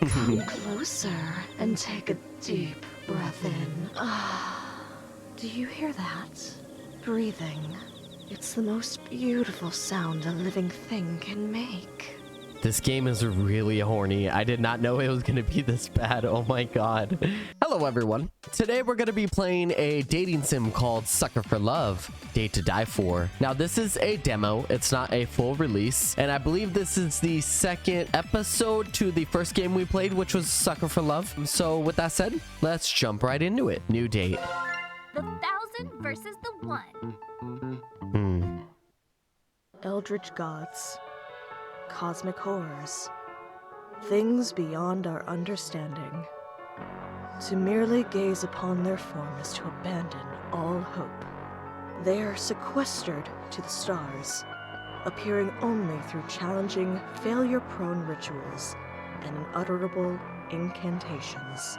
Come closer and take a deep breath in. Do you hear that? Breathing. It's the most beautiful sound a living thing can make. This game is really horny. I did not know it was going to be this bad. Oh my god. Hello everyone. Today we're going to be playing a dating sim called Sucker for Love, Date to Die For. Now this is a demo. It's not a full release. And I believe this is the second episode to the first game we played, which was Sucker for Love. So with that said, let's jump right into it. New date. The 1,000 versus the 1. Eldritch gods. Cosmic horrors. Things beyond our understanding. To merely gaze upon their form is to abandon all hope. They are sequestered to the stars, appearing only through challenging, failure-prone rituals and unutterable incantations.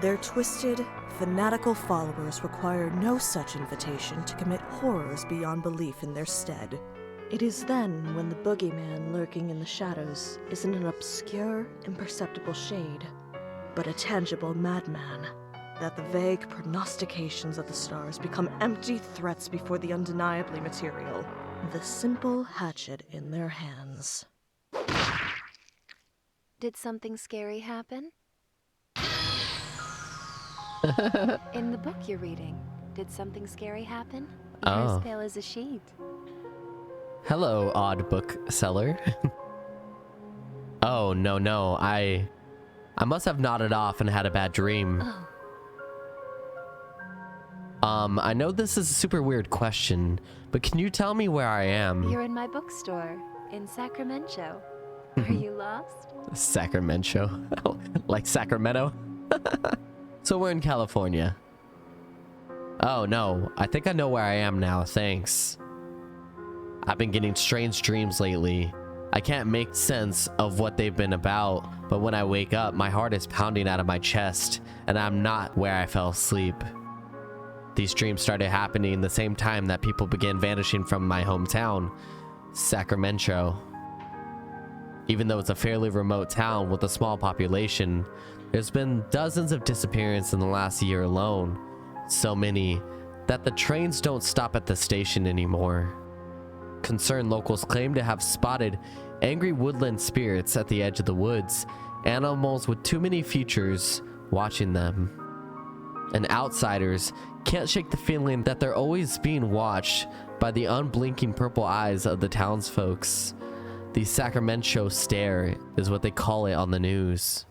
Their twisted, fanatical followers require no such invitation to commit horrors beyond belief in their stead. It is then when the boogeyman lurking in the shadows isn't an obscure, imperceptible shade, but a tangible madman, that the vague prognostications of the stars become empty threats before the undeniably material, the simple hatchet in their hands. Did something scary happen? In the book you're reading, did something scary happen? You're as pale as a sheet. Hello, odd bookseller. Oh, no. I must have nodded off and had a bad dream. Oh. I know this is a super weird question, but can you tell me where I am? You're in my bookstore in Sacramen-Cho. Are you lost? Sacramen-Cho. Like Sacramento? So we're in California. Oh, no. I think I know where I am now. Thanks. I've been getting strange dreams lately. I can't make sense of what they've been about, but when I wake up, my heart is pounding out of my chest, and I'm not where I fell asleep. These dreams started happening the same time that people began vanishing from my hometown, Sacramen-Cho. Even though it's a fairly remote town with a small population, there's been dozens of disappearances in the last year alone. So many that the trains don't stop at the station anymore. Concerned locals claim to have spotted angry woodland spirits at the edge of the woods, animals with too many features watching them. And outsiders can't shake the feeling that they're always being watched by the unblinking purple eyes of the townsfolks. The Sacramen-Cho stare is what they call it on the news.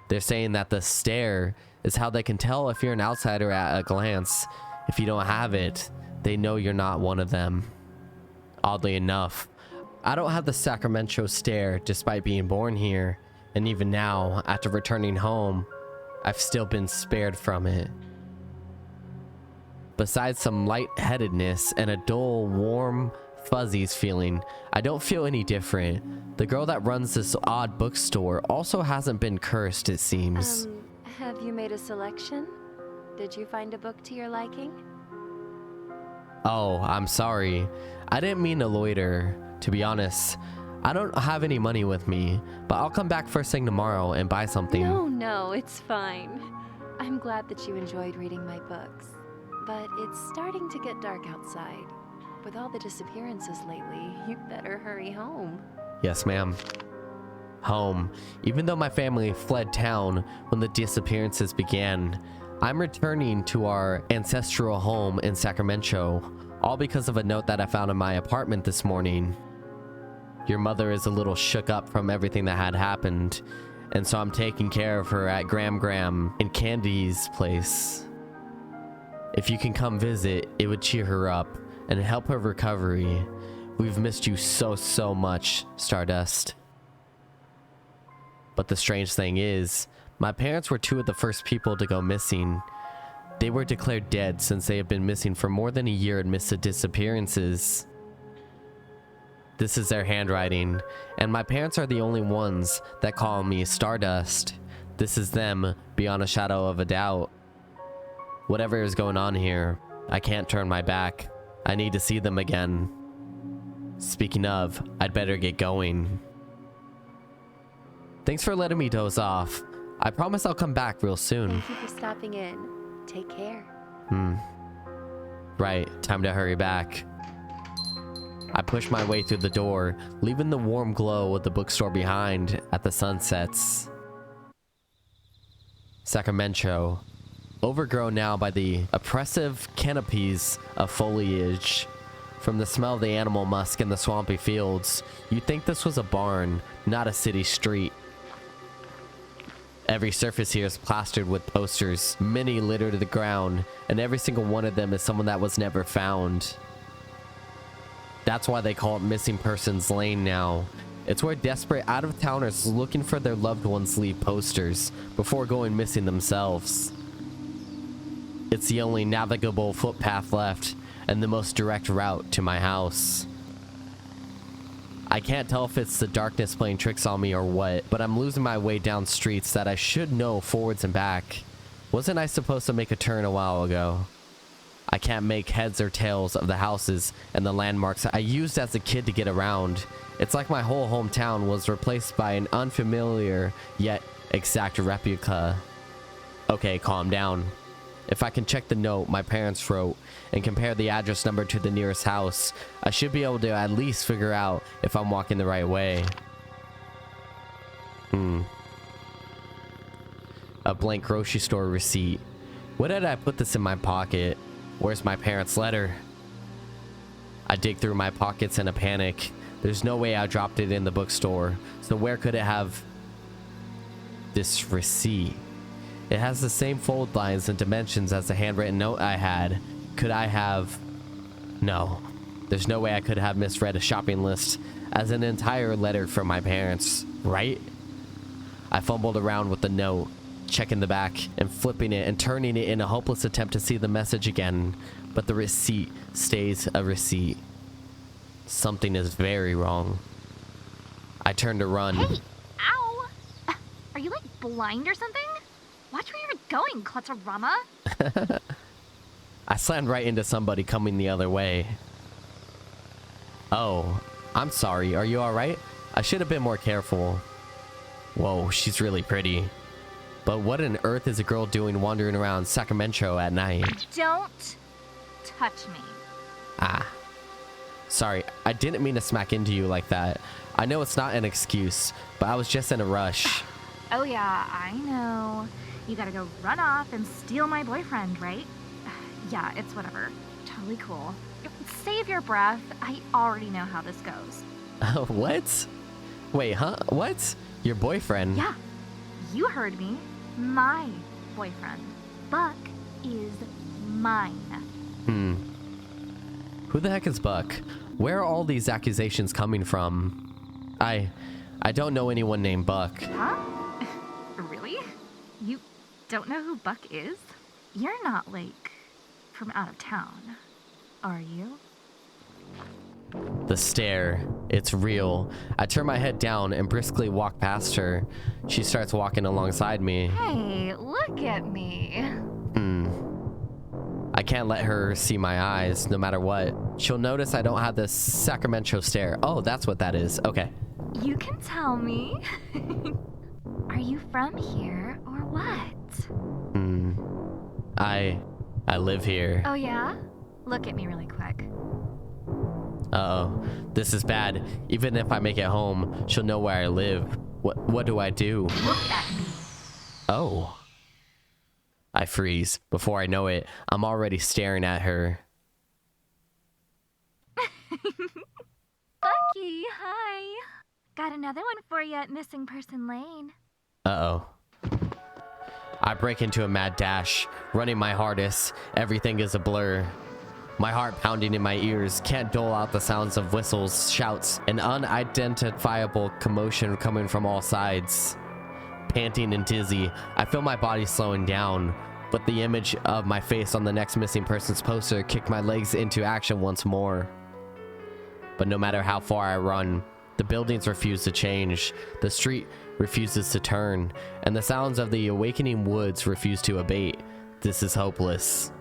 They're saying that the stare is how they can tell if you're an outsider at a glance. If you don't have it, they know you're not one of them. Oddly enough, I don't have the Sacramen-Cho stare despite being born here, and even now, after returning home, I've still been spared from it. Besides some lightheadedness and a dull, warm, fuzzies feeling, I don't feel any different. The girl that runs this odd bookstore also hasn't been cursed, it seems. Have you made a selection? Did you find a book to your liking? Oh, I'm sorry. I didn't mean to loiter. To be honest, I don't have any money with me, but I'll come back first thing tomorrow and buy something. No, it's fine. I'm glad that you enjoyed reading my books, but it's starting to get dark outside. With all the disappearances lately, you better hurry home. Yes, ma'am. Home. Even though my family fled town when the disappearances began, I'm returning to our ancestral home in Sacramen-Cho, all because of a note that I found in my apartment this morning. Your mother is a little shook up from everything that had happened, and so I'm taking care of her at Gram and Candy's place. If you can come visit, it would cheer her up and help her recovery. We've missed you so much, Stardust. But the strange thing is, my parents were two of the first people to go missing. They were declared dead since they have been missing for more than a year amidst the disappearances. This is their handwriting, and my parents are the only ones that call me Stardust. This is them, beyond a shadow of a doubt. Whatever is going on here, I can't turn my back. I need to see them again. Speaking of, I'd better get going. Thanks for letting me doze off. I promise I'll come back real soon. Thank you for stopping in. Take care. Right, time to hurry back. I push my way through the door, leaving the warm glow of the bookstore behind at the sunsets. Sacramen-Cho, overgrown now by the oppressive canopies of foliage. From the smell of the animal musk in the swampy fields, you'd think this was a barn, not a city street. Every surface here is plastered with posters, many littered to the ground, and every single one of them is someone that was never found. That's why they call it Missing Persons Lane now. It's where desperate out-of-towners looking for their loved ones leave posters before going missing themselves. It's the only navigable footpath left and the most direct route to my house. I can't tell if it's the darkness playing tricks on me or what, but I'm losing my way down streets that I should know forwards and back. Wasn't I supposed to make a turn a while ago? I can't make heads or tails of the houses and the landmarks I used as a kid to get around. It's like my whole hometown was replaced by an unfamiliar yet exact replica. Okay, calm down. If I can check the note my parents wrote and compare the address number to the nearest house, I should be able to at least figure out if I'm walking the right way. A blank grocery store receipt. What did I put this in my pocket? Where's my parents' letter? I dig through my pockets in a panic. There's no way I dropped it in the bookstore, so where could it have this receipt? It has the same fold lines and dimensions as the handwritten note I had. Could I have... No. There's no way I could have misread a shopping list as an entire letter from my parents, right? I fumbled around with the note, checking the back and flipping it and turning it in a hopeless attempt to see the message again. But the receipt stays a receipt. Something is very wrong. I turned to run. Hey! Ow! Are you like blind or something? Watch where you're going, Clutterama. I slammed right into somebody coming the other way. Oh, I'm sorry. Are you alright? I should have been more careful. Whoa, she's really pretty. But what on earth is a girl doing wandering around Sacramen-Cho at night? Don't touch me. Ah. Sorry, I didn't mean to smack into you like that. I know it's not an excuse, but I was just in a rush. Oh yeah, I know. You gotta go run off and steal my boyfriend, right? Yeah, it's whatever. Totally cool. Save your breath. I already know how this goes. What? Wait, huh? What? Your boyfriend? Yeah, you heard me. My boyfriend. Buck is mine. Who the heck is Buck? Where are all these accusations coming from? I don't know anyone named Buck. Huh? Really? You don't know who Buck is? You're not, like, from out of town, are you? The stare. It's real. I turn my head down and briskly walk past her. She starts walking alongside me. Hey, look at me. I can't let her see my eyes, no matter what. She'll notice I don't have this Sacramen-Cho stare. Oh, that's what that is. Okay. You can tell me. Are you from here or what? I live here. Oh yeah? Look at me really quick. Uh-oh. This is bad. Even if I make it home, she'll know where I live. What do I do? Look at me. Oh. I freeze. Before I know it, I'm already staring at her. Bucky, hi. Got another one for you at Missing Person Lane. Uh-oh. I break into a mad dash, running my hardest. Everything is a blur. My heart pounding in my ears, can't dole out the sounds of whistles, shouts, and unidentifiable commotion coming from all sides. Panting and dizzy, I feel my body slowing down, but the image of my face on the next missing person's poster kicked my legs into action once more. But no matter how far I run, the buildings refuse to change, the street refuses to turn, and the sounds of the awakening woods refuse to abate. This is hopeless.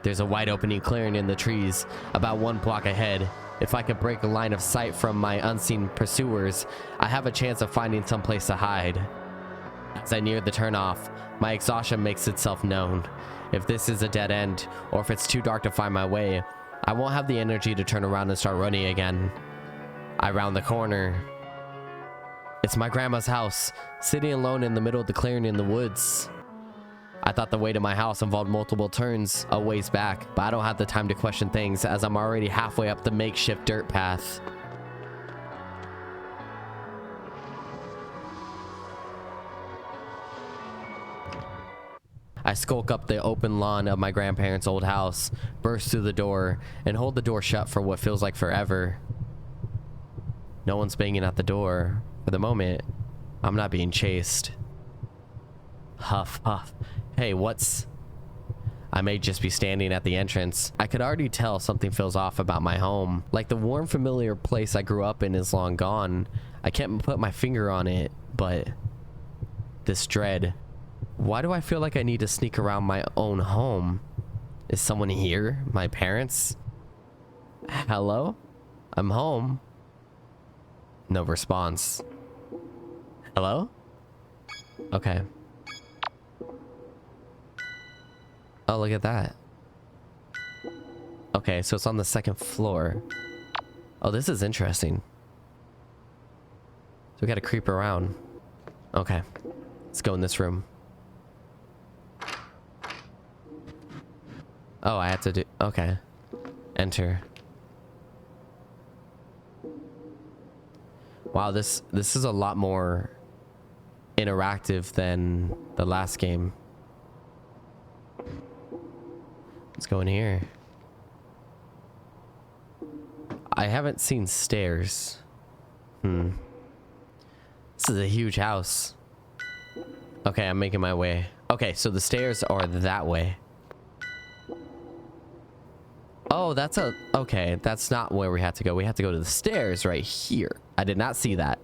There's a wide opening clearing in the trees, about 1 block ahead. If I could break a line of sight from my unseen pursuers, I have a chance of finding some place to hide. As I near the turnoff, my exhaustion makes itself known. If this is a dead end, or if it's too dark to find my way, I won't have the energy to turn around and start running again. I round the corner. It's my grandma's house, sitting alone in the middle of the clearing in the woods. I thought the way to my house involved multiple turns a ways back, but I don't have the time to question things as I'm already halfway up the makeshift dirt path. I skulk up the open lawn of my grandparents' old house, burst through the door, and hold the door shut for what feels like forever. No one's banging at the door. For the moment, I'm not being chased. Huff, huff. Hey, what's... I may just be standing at the entrance. I could already tell something feels off about my home. Like the warm, familiar place I grew up in is long gone. I can't put my finger on it, but... this dread. Why do I feel like I need to sneak around my own home? Is someone here? My parents? Hello? I'm home. No response. Hello? Okay. Oh, look at that. Okay, so it's on the second floor. Oh, this is interesting. So we gotta creep around. Okay. Let's go in this room. Oh, I have to do... okay. Enter. Wow, this is a lot more interactive than the last game. Let's go in here. I haven't seen stairs. This is a huge house. Okay, I'm making my way. Okay, so the stairs are that way. Oh, that's a... okay, that's not where we have to go. We have to go to the stairs right here. I did not see that.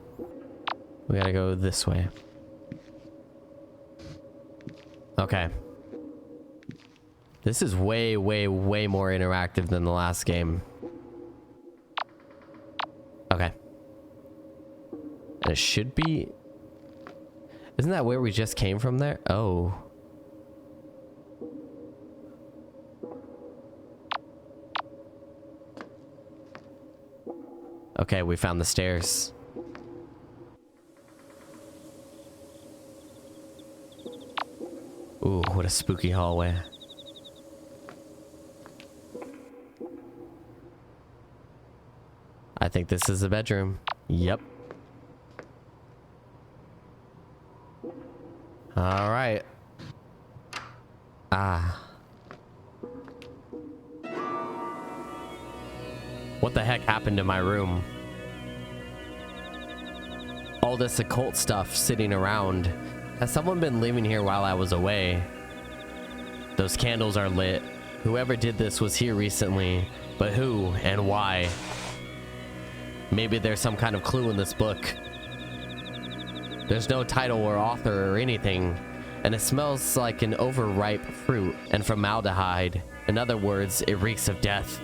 We gotta go this way. Okay. This is way, way, way more interactive than the last game. Okay. And it should be... isn't that where we just came from there? Oh. Okay, we found the stairs. Ooh, what a spooky hallway. I think this is the bedroom. Yep. All right. Ah. What the heck happened to my room? All this occult stuff sitting around. Has someone been living here while I was away? Those candles are lit. Whoever did this was here recently, but who and why? Maybe there's some kind of clue in this book. There's no title or author or anything, and it smells like an overripe fruit and formaldehyde. In other words, it reeks of death.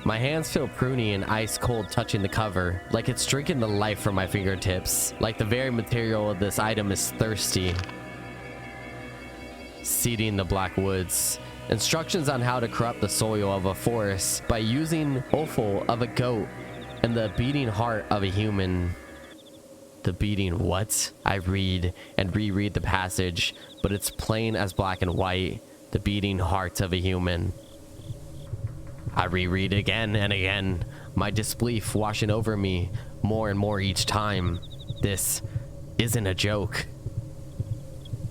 My hands feel pruny and ice cold touching the cover, like it's drinking the life from my fingertips, like the very material of this item is thirsty. Seeding the black woods. Instructions on how to corrupt the soil of a forest by using offal of a goat and the beating heart of a human. The beating what? I read and reread the passage, but it's plain as black and white. The beating heart of a human. I reread again and again, my disbelief washing over me more and more each time. This isn't a joke.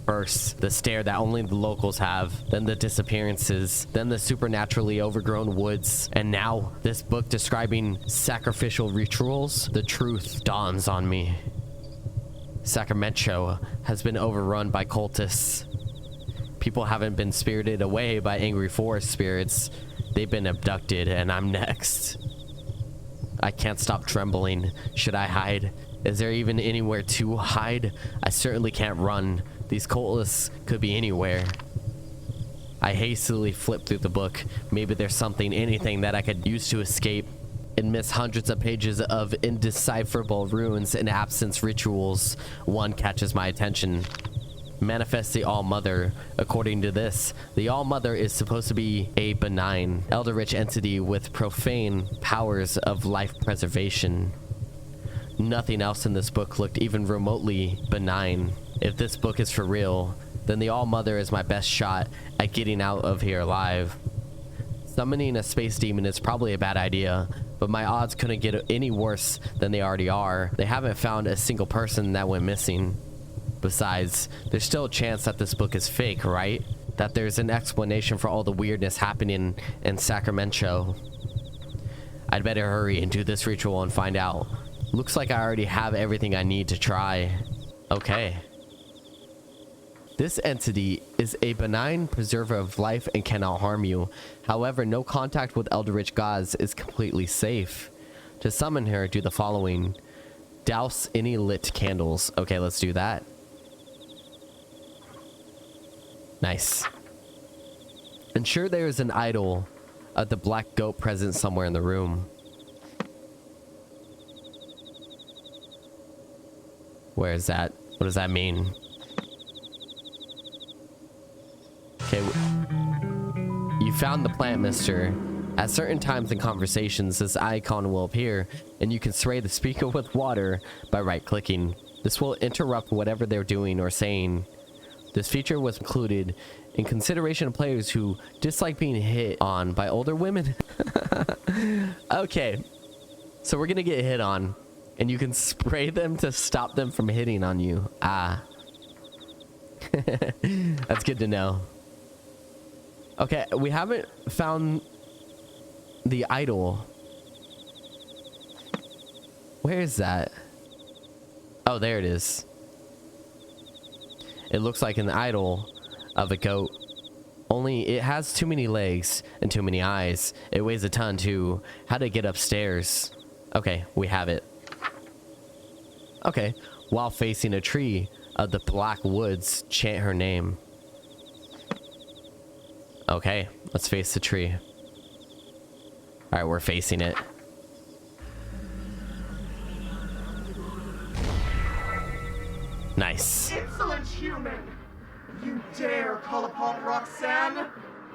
First, the stare that only the locals have, then the disappearances, then the supernaturally overgrown woods, and now this book describing sacrificial rituals. The truth dawns on me. Sacramen-Cho has been overrun by cultists. People haven't been spirited away by angry forest spirits. They've been abducted, and I'm next. I can't stop trembling. Should I hide? Is there even anywhere to hide? I certainly can't run. These cultists could be anywhere. I hastily flip through the book. Maybe there's something, anything that I could use to escape. Amidst hundreds of pages of indecipherable runes and absence rituals, one catches my attention. Manifest the All-Mother. According to this, the All-Mother is supposed to be a benign, eldritch entity with profane powers of life preservation. Nothing else in this book looked even remotely benign. If this book is for real, then the All-Mother is my best shot at getting out of here alive. Summoning a space demon is probably a bad idea, but my odds couldn't get any worse than they already are. They haven't found a single person that went missing. Besides, there's still a chance that this book is fake, right? That there's an explanation for all the weirdness happening in Sacramen-Cho. I'd better hurry and do this ritual and find out. Looks like I already have everything I need to try. Okay. This entity is a benign preserver of life and cannot harm you. However, no contact with eldritch gods is completely safe. To summon her, do the following. Douse any lit candles. Okay, let's do that. Nice. Ensure there is an idol of the black goat present somewhere in the room. Where is that? What does that mean? Okay. You found the plant, mister. At certain times in conversations, this icon will appear, and you can spray the speaker with water by right-clicking. This will interrupt whatever they're doing or saying. This feature was included in consideration of players who dislike being hit on by older women. Okay, so we're gonna get hit on, and you can spray them to stop them from hitting on you. Ah. That's good to know. Okay, we haven't found the idol. Where is that? Oh, there it is. It looks like an idol of a goat. Only it has too many legs and too many eyes. It weighs a ton too. How to get upstairs? Okay, we have it. Okay, while facing a tree of the black woods, chant her name. Okay, let's face the tree. Alright, we're facing it. Nice. Insolent human! You dare call upon Roxanne,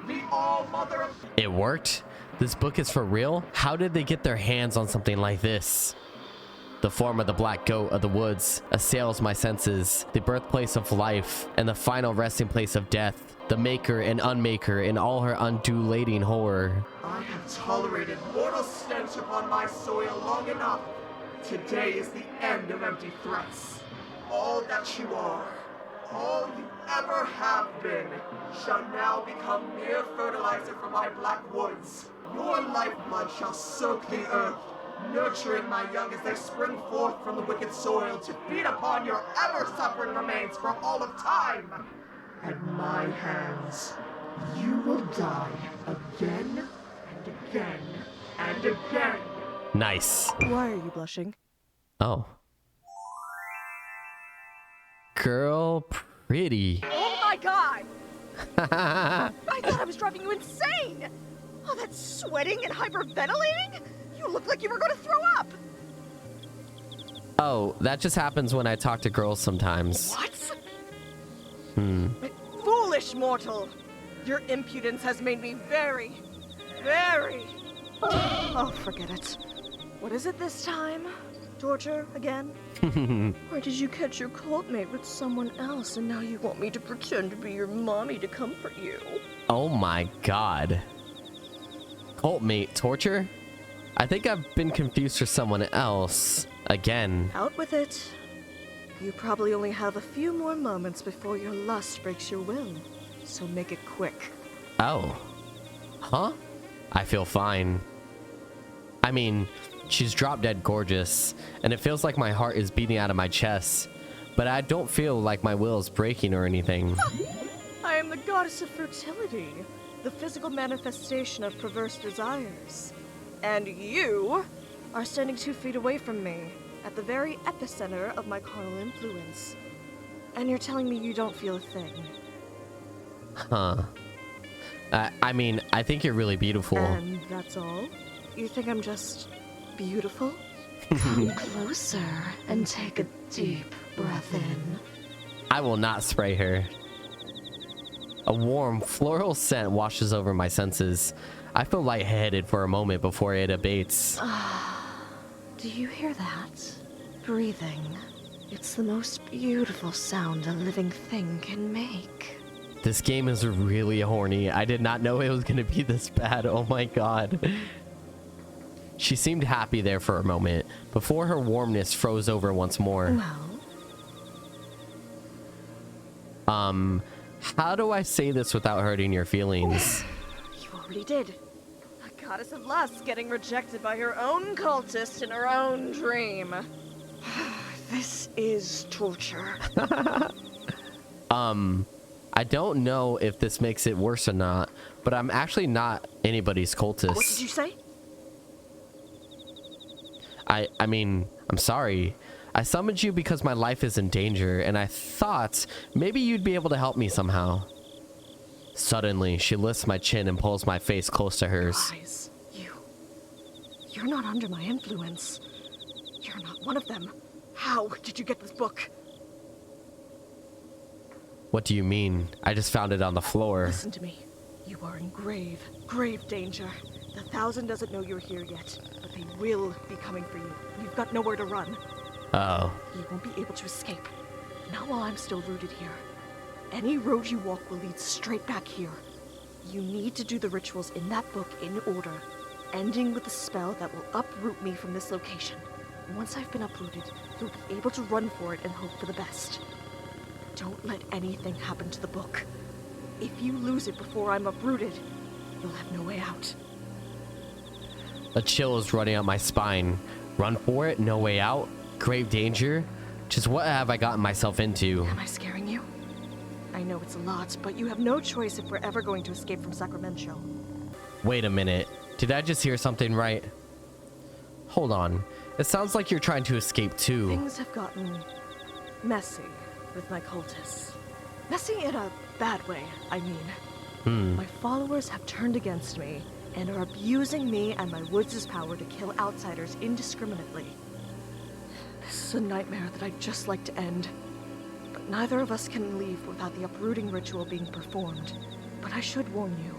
the All-Mother of... It worked? This book is for real? How did they get their hands on something like this? The form of the black goat of the woods assails my senses, the birthplace of life and the final resting place of death, the maker and unmaker in all her undulating horror. I have tolerated mortal stench upon my soil long enough. Today is the end of empty threats. All that you are, all you ever have been, shall now become mere fertilizer for my black woods. Your lifeblood shall soak the earth, nurturing my young as they spring forth from the wicked soil to feed upon your ever-suffering remains for all of time. At my hands, you will die again and again and again. Nice. Why are you blushing? Oh. Girl, pretty. Oh my god! I thought I was driving you insane! Oh, that sweating and hyperventilating? You look like you were going to throw up! Oh, that just happens when I talk to girls sometimes. What? Hmm. Foolish mortal! Your impudence has made me very... Oh, forget it. What is it this time? Torture again? Or did you catch your cult mate with someone else and now you want me to pretend to be your mommy to comfort you? Oh my god. Cult mate torture? I think I've been confused for someone else. Again. Out with it. You probably only have a few more moments before your lust breaks your will. So make it quick. Oh. Huh? I feel fine. I mean, she's drop dead gorgeous, and it feels like my heart is beating out of my chest, but I don't feel like my will is breaking or anything. I am the goddess of fertility, the physical manifestation of perverse desires. And you are standing 2 feet away from me, at the very epicenter of my carnal influence. And you're telling me you don't feel a thing. Huh. I mean, I think you're really beautiful. And that's all? You think I'm just beautiful? Come closer and take a deep breath in. I will not spray her. A warm floral scent washes over my senses. I feel lightheaded for a moment before it abates. Do you hear that? Breathing. It's the most beautiful sound a living thing can make. This game is really horny. I did not know it was going to be this bad. Oh my god. She seemed happy there for a moment, before her warmness froze over once more. Well? How do I say this without hurting your feelings? You already did. A goddess of lust getting rejected by her own cultist in her own dream. This is torture. I don't know if this makes it worse or not, but I'm actually not anybody's cultist. What did you say? I mean, I'm sorry. I summoned you because my life is in danger, and I thought maybe you'd be able to help me somehow. Suddenly, she lifts my chin and pulls my face close to hers. Guys, you're not under my influence. You're not one of them. How did you get this book? What do you mean? I just found it on the floor. Listen to me. You are in grave, grave danger. The Thousand doesn't know you're here yet, but they will be coming for you. You've got nowhere to run. Uh-oh. You won't be able to escape. Not while I'm still rooted here. Any road you walk will lead straight back here. You need to do the rituals in that book in order, ending with a spell that will uproot me from this location. Once I've been uprooted, you'll be able to run for it and hope for the best. Don't let anything happen to the book. If you lose it before I'm uprooted, you'll have no way out. A chill is running up my spine. Run for it? No way out? Grave danger? Just what have I gotten myself into? Am I scaring you? I know it's a lot, but you have no choice if we're ever going to escape from Sacramen-Cho. Wait a minute. Did I just hear something right? Hold on. It sounds like you're trying to escape too. Things have gotten messy with my cultists. Messy in a bad way, I mean. My followers have turned against me and are abusing me and my woods' power to kill outsiders indiscriminately. This is a nightmare that I'd just like to end. But neither of us can leave without the uprooting ritual being performed. But I should warn you.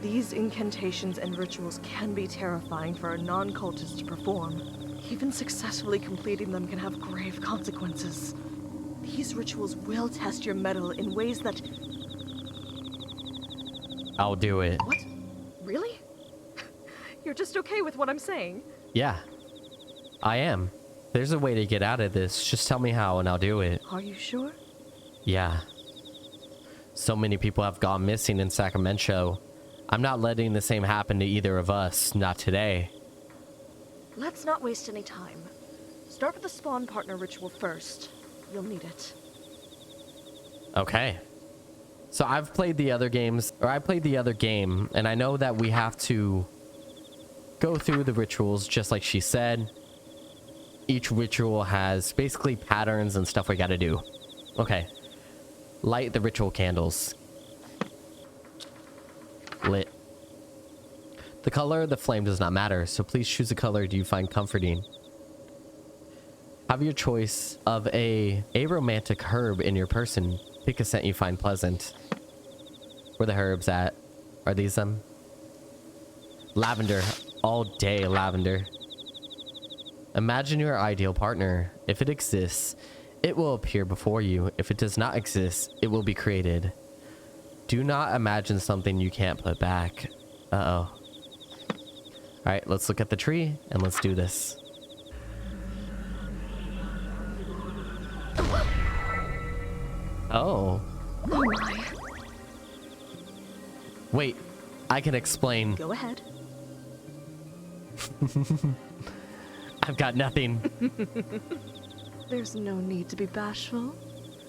These incantations and rituals can be terrifying for a non-cultist to perform. Even successfully completing them can have grave consequences. These rituals will test your mettle in ways that... I'll do it. What? Really? You're just okay with what I'm saying? Yeah. I am. There's a way to get out of this. Just tell me how and I'll do it. Are you sure? Yeah. So many people have gone missing in Sacramen-Cho. I'm not letting the same happen to either of us. Not today. Let's not waste any time. Start with the spawn partner ritual first. You'll need it. Okay. So I've played the other games, or I played the other game, and I know that we have to go through the rituals just like she said. Each ritual has basically patterns and stuff we gotta do. Okay. Light the ritual candles. Lit. The color of the flame does not matter, so please choose a color you find comforting. Have your choice of a aromatic herb in your person. Pick a scent you find pleasant. Where the herbs at? Are these them? Lavender. All day lavender. Imagine your ideal partner. If it exists, it will appear before you. If it does not exist, it will be created. Do not imagine something you can't put back. Uh-oh. Alright, let's look at the tree and let's do this. Oh. Oh my. Wait, I can explain. Go ahead. I've got nothing. There's no need to be bashful,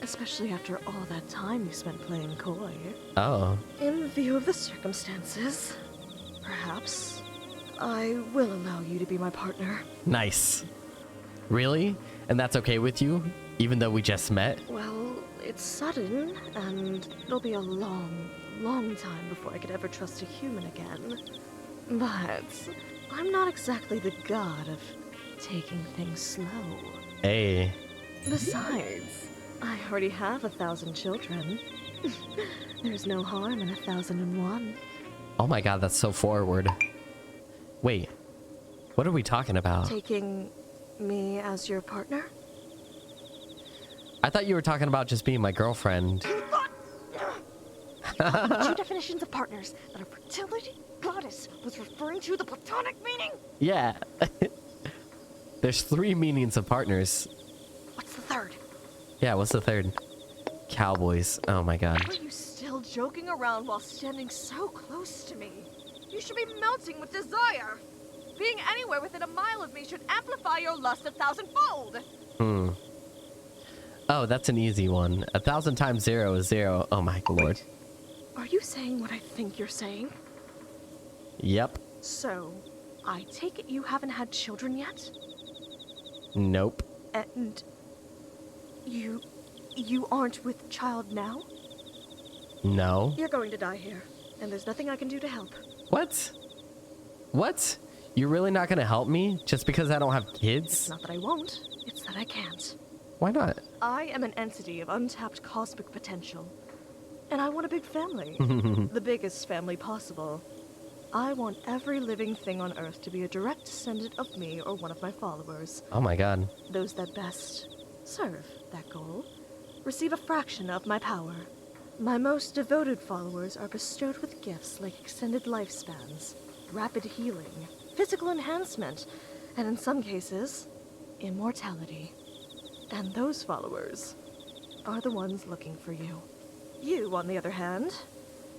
especially after all that time you spent playing coy. Oh. In view of the circumstances, perhaps I will allow you to be my partner. Nice. Really? And that's okay with you? Even though we just met? Well, it's sudden, and it'll be a long, long time before I could ever trust a human again. But I'm not exactly the god of taking things slow. Hey. Besides, I already have 1,000 children. There's no harm in 1,001. Oh my god, that's so forward. Wait, what are we talking about? Taking me as your partner? I thought you were talking about just being my girlfriend. You thought... Two definitions of partners that a fertility goddess was referring to the platonic meaning? Yeah. There's 3 meanings of partners. What's the third? Yeah, what's the third? Cowboys. Oh my god. Are you still joking around while standing so close to me? You should be melting with desire. Being anywhere within a mile of me should amplify your lust 1,000-fold. Oh, that's an easy one. 1,000 times 0 is 0. Oh my lord. Are you saying what I think you're saying? Yep. So, I take it you haven't had children yet? Nope. And you aren't with child now? No. You're going to die here, and there's nothing I can do to help. What? What? You're really not gonna help me just because I don't have kids? It's not that I won't, it's that I can't. Why not? I am an entity of untapped cosmic potential, and I want a big family. The biggest family possible. I want every living thing on Earth to be a direct descendant of me or one of my followers. Oh my god. Those that best serve that goal receive a fraction of my power. My most devoted followers are bestowed with gifts like extended lifespans, rapid healing, physical enhancement, and in some cases, immortality. And those followers are the ones looking for you. You, on the other hand,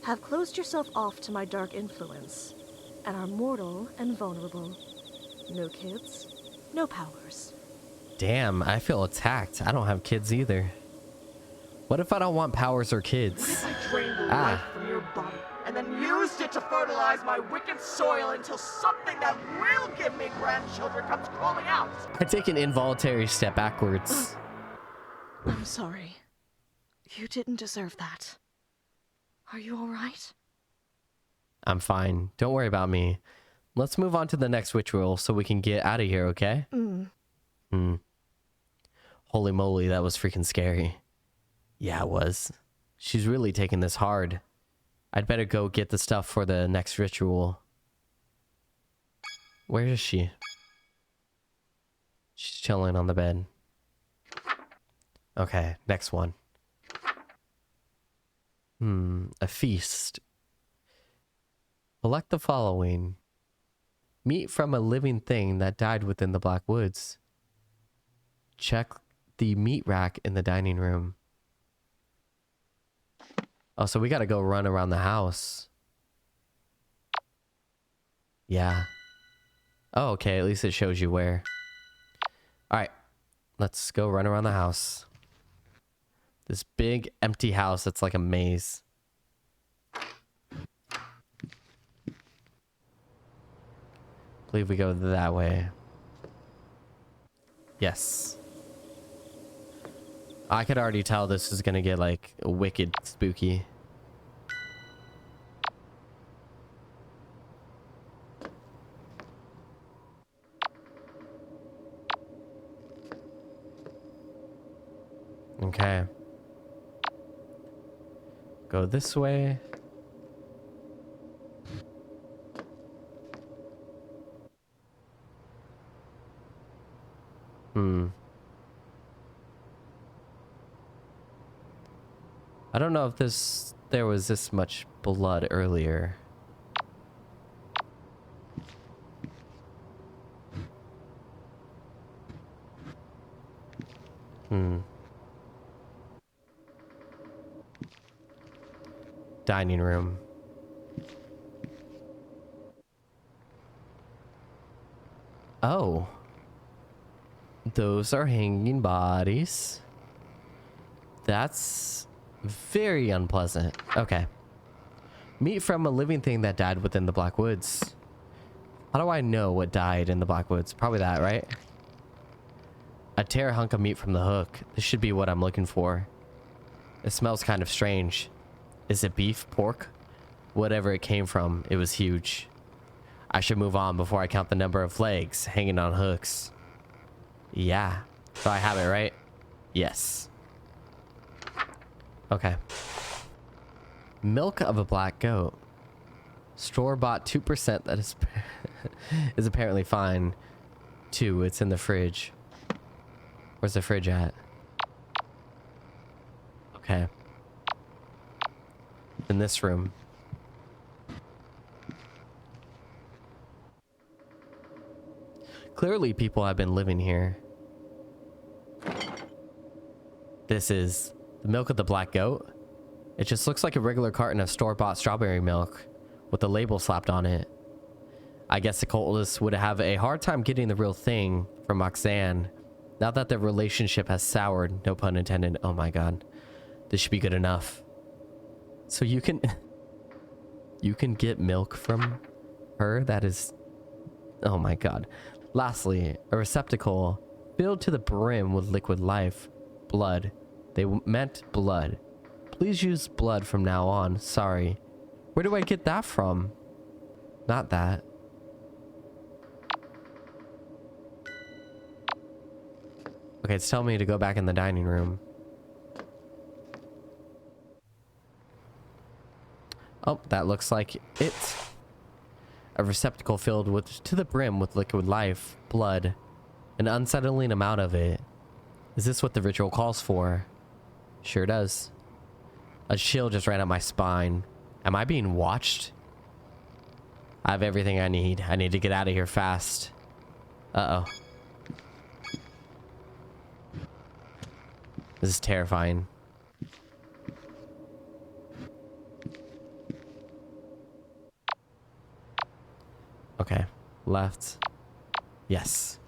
have closed yourself off to my dark influence and are mortal and vulnerable. No kids, no powers. Damn, I feel attacked. I don't have kids either. What if I don't want powers or What kids? if I drained the life from your body and then used it to fertilize my wicked soil until something that will give me grandchildren comes crawling out? I take an involuntary step backwards. I'm sorry. You didn't deserve that. Are you all right? I'm fine. Don't worry about me. Let's move on to the next ritual so we can get out of here, okay? Holy moly, that was freaking scary. Yeah, it was. She's really taking this hard. I'd better go get the stuff for the next ritual. Where is she? She's chilling on the bed. Okay, next one. A feast. Select the following. Meat from a living thing that died within the Black Woods. Check the meat rack in the dining room. Oh, so we gotta go run around the house. Yeah. Oh, okay, at least it shows you where. Alright, let's go run around the house. This big empty house that's like a maze. Believe we go that way. Yes. I could already tell this is gonna get like wicked spooky. Okay. Go this way. I don't know if there was this much blood earlier. Dining room. Oh. Those are hanging bodies. That's very unpleasant. Okay. Meat from a living thing that died within the Black Woods. How do I know what died in the Black Woods? Probably that, right? I tear a hunk of meat from the hook. This should be what I'm looking for. It smells kind of strange. Is it beef? Pork? Whatever it came from, it was huge. I should move on before I count the number of legs hanging on hooks. Yeah. So I have it, right? Yes. Okay. Milk of a black goat. Store-bought 2%. That is is apparently fine. 2. It's in the fridge. Where's the fridge at? Okay. In this room. Clearly people have been living here. This is the milk of the black goat. It just looks like a regular carton of store-bought strawberry milk with a label slapped on it. I guess the cultists would have a hard time getting the real thing from Roxanne now that their relationship has soured, no pun intended. Oh my god. This should be good enough. So you can get milk from her? That is, oh my god. Lastly, a receptacle filled to the brim with liquid life. Blood. They meant blood. Please use blood from now on. Sorry. Where do I get that from? Not that. Okay, it's telling me to go back in the dining room. Oh, that looks like it. A receptacle filled with to the brim with liquid life, blood, an unsettling amount of it. Is this what the ritual calls for? Sure does. A chill just ran up my spine. Am I being watched? I have everything I need. I need to get out of here fast. Uh-oh. This is terrifying. Okay. Left. Yes.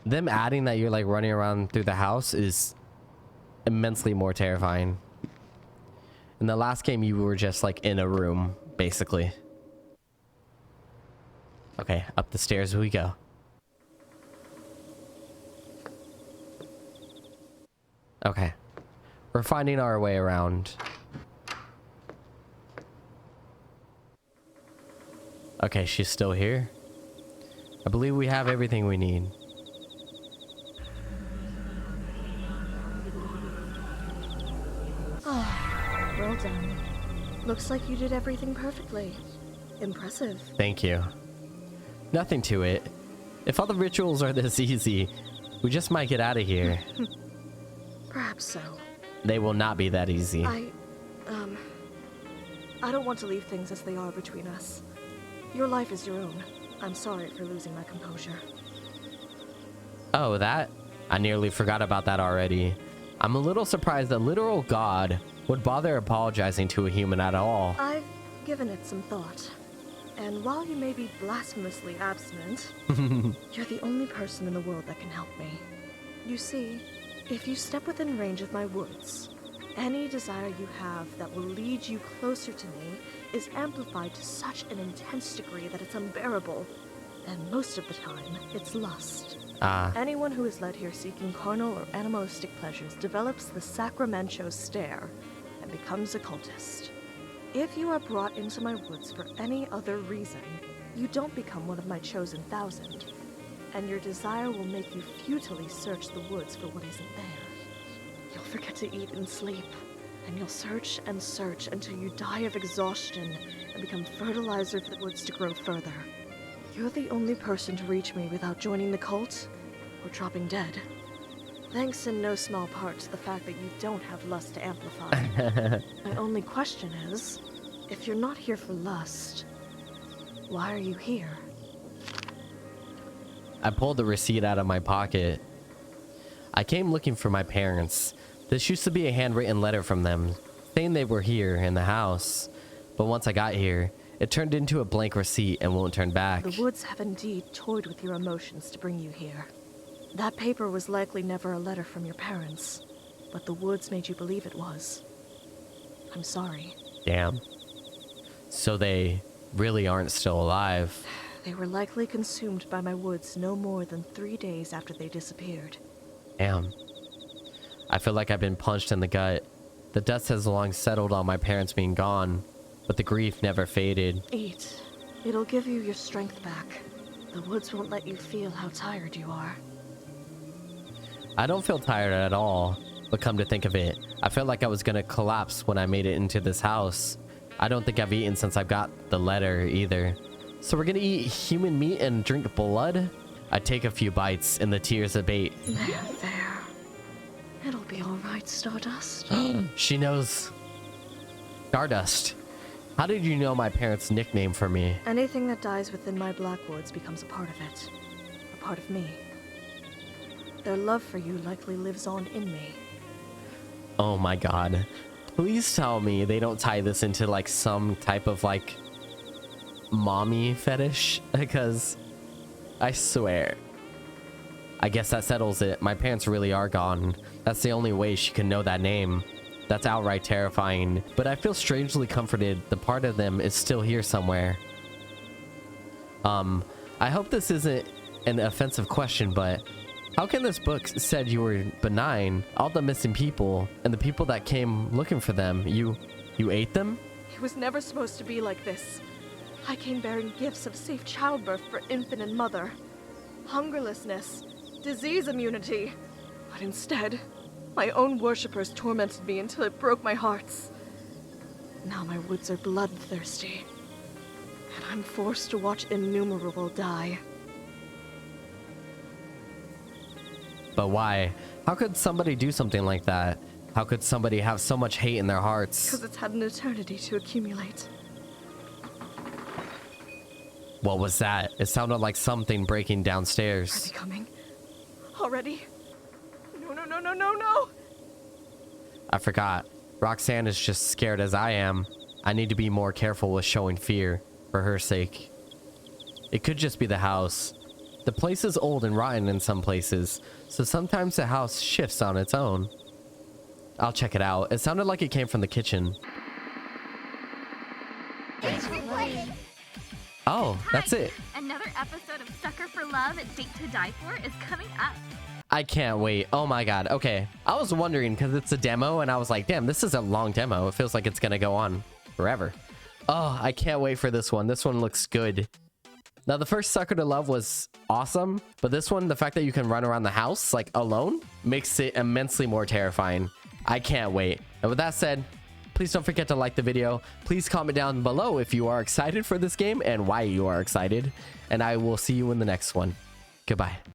Them adding that you're like running around through the house is immensely more terrifying. In the last game, you were just like in a room, basically. Okay, up the stairs we go. Okay. We're finding our way around. Okay, she's still here. I believe we have everything we need. Oh, well done. Looks like you did everything perfectly. Impressive. Thank you. Nothing to it. If all the rituals are this easy, we just might get out of here. Perhaps so. They will not be that easy. I don't want to leave things as they are between us. Your life is your own. I'm sorry for losing my composure. Oh, that? I nearly forgot about that already. I'm a little surprised that literal God would bother apologizing to a human at all. I've given it some thought. And while you may be blasphemously abstinent, you're the only person in the world that can help me. You see, if you step within range of my woods, any desire you have that will lead you closer to me is amplified to such an intense degree that it's unbearable. And most of the time, it's lust. Anyone who is led here seeking carnal or animalistic pleasures develops the Sacramen-Cho stare and becomes a cultist. If you are brought into my woods for any other reason, you don't become one of my chosen 1,000, and your desire will make you futilely search the woods for what isn't there. You'll forget to eat and sleep, and you'll search and search until you die of exhaustion and become fertilizer for the woods to grow further. You're the only person to reach me without joining the cult or dropping dead. Thanks in no small part to the fact that you don't have lust to amplify. My only question is, if you're not here for lust, why are you here? I pulled the receipt out of my pocket. I came looking for my parents. This used to be a handwritten letter from them, saying they were here in the house. But once I got here, it turned into a blank receipt and won't turn back. The woods have indeed toyed with your emotions to bring you here. That paper was likely never a letter from your parents, but the woods made you believe it was. I'm sorry. Damn. So they really aren't still alive. They were likely consumed by my woods no more than 3 days after they disappeared. Damn. I feel like I've been punched in the gut. The dust has long settled on my parents being gone, but the grief never faded. Eat. It'll give you your strength back. The woods won't let you feel how tired you are. I don't feel tired at all, but come to think of it, I felt like I was gonna collapse when I made it into this house. I don't think I've eaten since I've got the letter either. So we're gonna eat human meat and drink blood? I take a few bites and the tears abate. There. It'll be alright, Stardust. She knows. Stardust. How did you know my parents' nickname for me? Anything that dies within my Blackwoods becomes a part of it. A part of me. Their love for you likely lives on in me. Oh my god. Please tell me they don't tie this into like some type of like mommy fetish, because I swear. I guess that settles it. My parents really are gone. That's the only way she can know that name. That's outright terrifying, but I feel strangely comforted. The part of them is still here somewhere. I hope this isn't an offensive question, but how can this book said you were benign? All the missing people and the people that came looking for them, you ate them? It was never supposed to be like this. I came bearing gifts of safe childbirth for infant and mother, hungerlessness, disease immunity. But instead, my own worshippers tormented me until it broke my hearts. Now my woods are bloodthirsty, and I'm forced to watch innumerable die. But why? How could somebody do something like that? How could somebody have so much hate in their hearts? Because it's had an eternity to accumulate. What was that? It sounded like something breaking Are downstairs. they coming? Already? No. I forgot. Roxanne is just scared as I am. I need to be more careful with showing fear, for her sake. It could just be the house. The place is old and rotten in some places, so sometimes the house shifts on its own. I'll check it out. It sounded like it came from the kitchen. Oh, that's it. Another episode of Sucker for Love, Date to Die For is coming up. I can't wait. Oh my god. Okay. I was wondering because it's a demo and I was like, damn, this is a long demo. It feels like it's going to go on forever. Oh, I can't wait for this one. This one looks good. Now, the first Sucker to Love was awesome, but this one, the fact that you can run around the house like alone makes it immensely more terrifying. I can't wait. And with that said, please don't forget to like the video. Please comment down below if you are excited for this game and why you are excited. And I will see you in the next one. Goodbye.